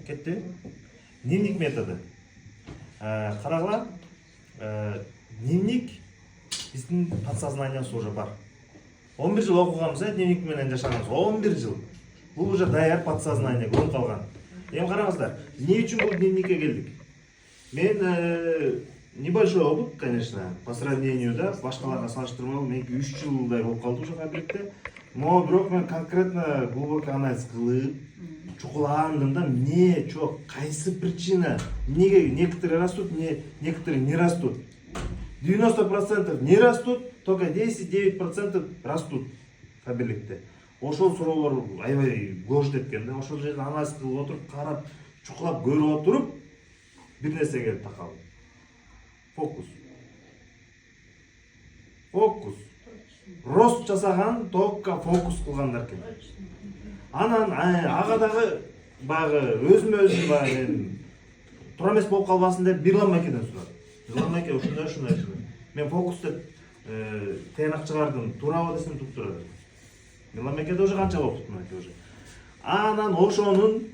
кетти. Дневник методу. Карагыла, дневник биздин подсознаниябызда уже бар. 11 жыл окуганбыз, дневник менен жашаганбыз. 11 жыл. Бул уже даяр подсознание көрүнүп калган. Эми караңыздар, эмне үчүн бул дневникке келдик? Мен небольшой опыт, конечно, по сравнению да, башкаларга салыштырмалуу, меники 3 жылдай болуп калды уже фабрикте. Но бирок мен конкретно глубокий анализ кылып, чукулагандым да, эмне, кайсы причина, эмнеге некоторые растут, некоторые не растут. 90% не растут, только 10-9% растут фабрикте. Ошол суроолор аябай гожт эткен да, ошол жерде анализ кылып отуруп, карап, чукулап көрүп отуруп, бир нерсе келип такалды. Фокус. Рост жасаган, только фокус кылгандар экен. Анан ага дагы баягы өзүм баягы туура эмес болуп калбасын деп Бирламекеден сурадым. Бирламеке ушундай. Мен фокус деп тыйнак чыгардым, туурабы десем туптура. Бирламекеде уже канча болупту мынакей уже. Анан ошонун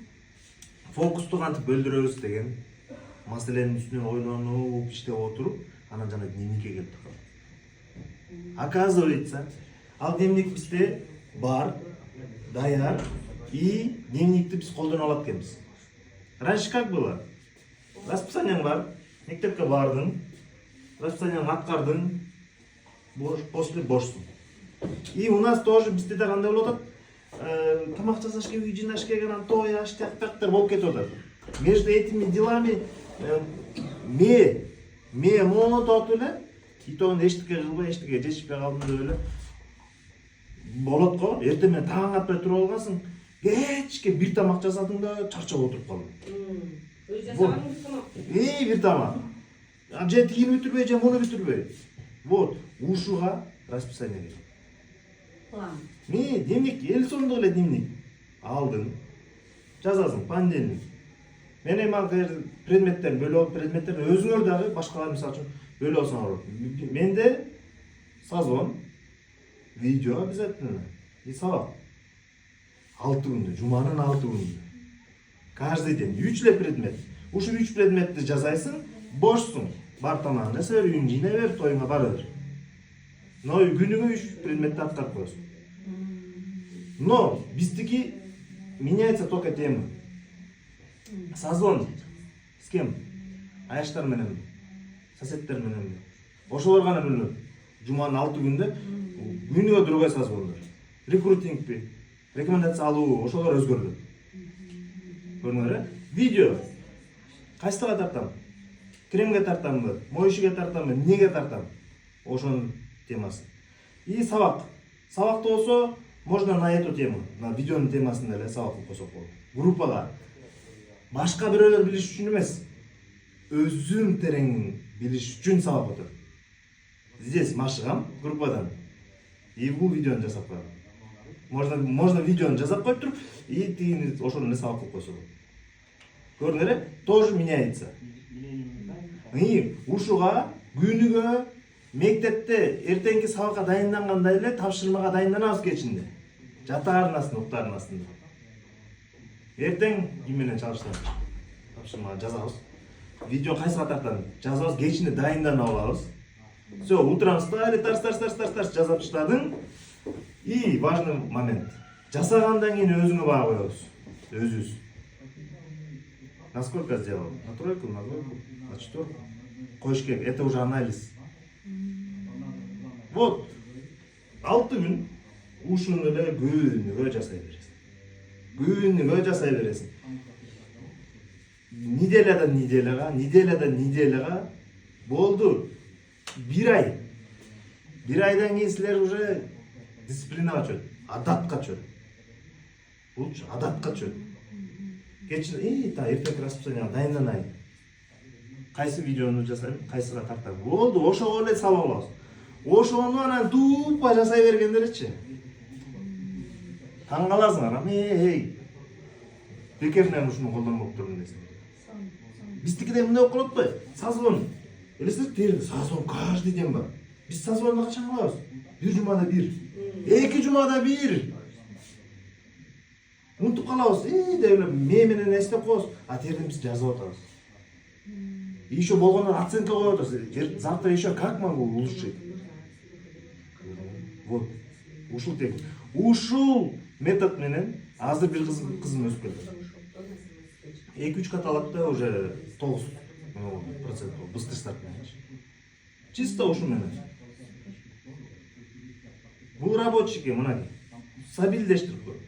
фокусту кантип бөлдүрөбүз деген маселенин үстүнөн ойлонуп, иштеп отуруп, анан жана дневникке келип такалды. Оказывается, ал дневник бизде бар, даяр, и дневникти биз колдоно алат экенбиз. Раньше как было? Расписаниең бар, мектепке бардың, расписаниең аткардың, после бошсуң. И у нас тоже бизде да кандай болуп атат? Тамак жасаш керек, үй жыйнаш керек, анан той, аш, тияктар болуп кетип атат. Между этими делами ме монотоп эле, и то эчтеке кылбай, эчтеке жетишпей калдым деп эле болот го. Эртең менен таң атпай туруп алгансың, кечке бир тамак жасадың да чарчап отуруп калдың. Өз жасаган бир тамак. Бир тамак. Же тигини бүтүрбөй, же муну бүтүрбөй. Вот, ушуга расписание керек. План. Дневник, эл сондук эле дневник. Алдың, жазасың, понедельник. Мен эми предметтерин бөлүп алып, предметтерди өзүңөр дагы башкалар мисалы үчүн бөлүп алсаңар болот. Менде созвон, видео обязательно и сабак. 6 күндө, жуманын 6 күндө. Каждый день 3 эле предмет. Ушу 3 предметти жасайсың, бошсуң. Бар тамагын эсе бер, үйүң жыйнай бер, тоюңа бара бер. Но күнүгө 3 предметти аткарып коесуң. Но биздики меняется только тема. Созвон с кем? Аяштар менен, соседтер менен. Ошолор гана бөлүнөт. Жуманын 6 күндө күнүгө другой созвондор. Рекрутингпи, рекомендация алуу, ошолор өзгөрүлөт. Көрдүңөр, видео. Кайсыга тартам? Кремге тартамбы, моющийге тартамбы, эмнеге тартам? Ошонун темасы. И сабак. Сабакта болсо можно на эту тему, на видеонун темасында эле сабак кылып койсок болот. Группага. Башка бирөөлөр билиш үчүн эмес, өзүм тереңин билиш үчүн сабак отур. Здесь машыгам группадан. И бул видеону жасап коем. Можно видеону жасап коюп туруп, и тигини ошону эле сабак кылып койсо болот. Көрдүңөр, тоже меняется. И ушуга күнүгө мектепте эртеңки сабакка дайындангандай эле тапшырмага дайынданабыз кечинде. Жатаардын астында, уктаардын астында. Эртең ким менен чалыштырабыз? Тапшырмага жазабыз. Видео кайсыга тартам? Жазабыз, кечинде дайынданып алабыз. Всё, утром встали, тарс жазап таштадың. И важный момент. Жасагандан кийин өзүңө баа коебуз. Өзүбүз. Насколько сделал? На тройку, на двойку, на четверку. Коюш керек. Это уже анализ. Вот. 6 күн ушуну эле күнүгө жасай бересиң. Күнүгө жасай бересиң. Неделядан неделяга болду. 1 ай. 1 айдан кийин силер уже дисциплинага чөт, адатка чөт. Булчу адатка чөт. Кечинде, эртең расписаниега дайынданайын. Кайсы видеону жасайм, кайсыга тартам. Болду, ошого эле сабак алабыз. Ошону анан тупа жасай бергендерчи. Таң каласыңар, бекеринен ушуну колдонмоптурмун дейсиң. Биздикиде мындай болуп калат атпайбы? Созвон. Элестет, созвон каждый день бар. Биз созвонду качан кылабыз? Бир жумада бир. 2 жумада бир. Унутуп калабыз, деп эле менен эстеп коебуз, а тегерден биз жазып атабыз. И еще болгондон оценка коюп атабыз. Завтра еще как могу улучшить? Вот. Ушул тек. Ушул метод менен азыр бир кызым өсүп келди. 2-3 каталакта уже 9% быстрый старт менен. Чисто ушул менен. Бул рабочийге мына стабилдештирип коет.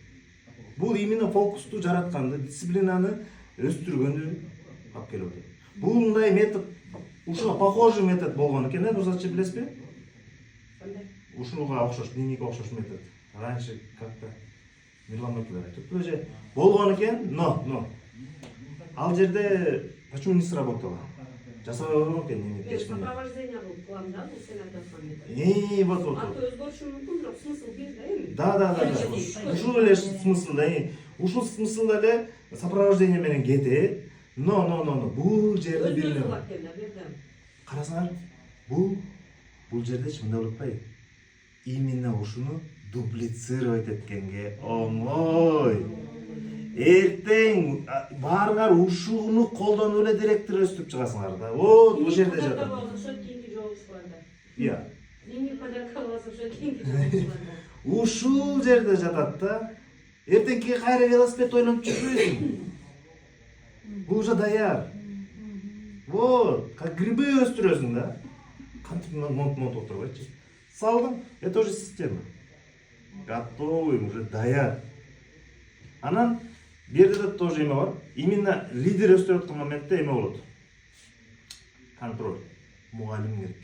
Бул именно фокусту жаратканды, дисциплинаны өстүргөндү алып келип атат. Бундай метод, ушуга похожий метод болгон экен, Нурзатчы билесизби? Ушуга окшош, дневникке окшош метод. Раньше как-то Мирлан Макилер айтып уже болгон экен, но ал жерде почему не сработало? Жасабай койгон экен дневникке эч кандай. Сопровождение был план, да, бұл сен айтқан метод. Вот. Аты өзгөрүшү мүмкүн, бирок смысл бир да эми. Да. Ушул эле смысл да. Ушул смысл эле сопровождение менен кетет. Но. Бул жерде бир Өзгөртүп атканда бирден. карасаңар, бул жердечи мындай болуп атпайбы? Именно ушуну дублицировать эткенге оңой. Эртең баарыңар ушуну колдонуп эле директор өстүп чыгасыңар да. Вот бул жерде жатат. Кийинки жолугушууларда. Иә. Дневник подарка аласың, кийинки жолугушууларда. Ушул жерде жатат да. Эртеңки кайра велосипед ойлонуп жүрбөйсүң. Бул уже даяр. Вот, как грибы өстүрөсүң да. Кантип монт отурбайчы. Салдың, это уже система. Готовый, уже даяр. Анан берде тоже эме бар. Именно лидер өстүрүп аткан моментте эме болот. Контроль. Мугалим керек.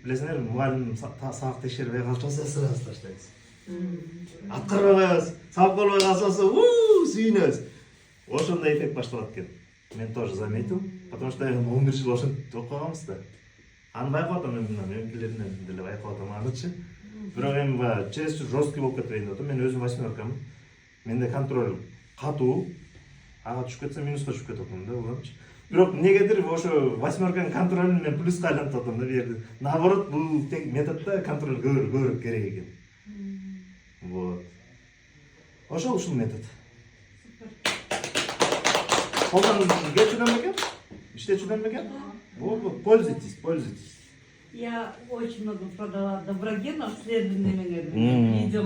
Билесиңерби, мугалим сабак текшербей калса сразу таштайбыз. Аткарбай коебуз, сабак болбой калса сүйүнөбүз. Ошондой эффект башталат экен. Мен тоже заметил, потому что 11 жыл ошентип окуп калганбыз да. Аны байкап атам, мен мынакилеринен деле байкап атам анычы. Бирок эми баягы чересчур жесткий болуп кетпейин деп атам. Мен өзүм 8-камын. Менде контроль катуу. Ага түшүп кетсе минуска түшүп кетип атам да, уламчы. Бирок эмнегедир ошо 8-канын контролун мен плюска айлантып атам да бу. Наоборот, бул методдо контроль көбүрөөк керек экен. Вот. Ушул метод. Колдонуп кетчүдөн бекен? Иштечүдөн бекен? Пользуйтесь. Я очень много продала доброгенов, следовательно, видео.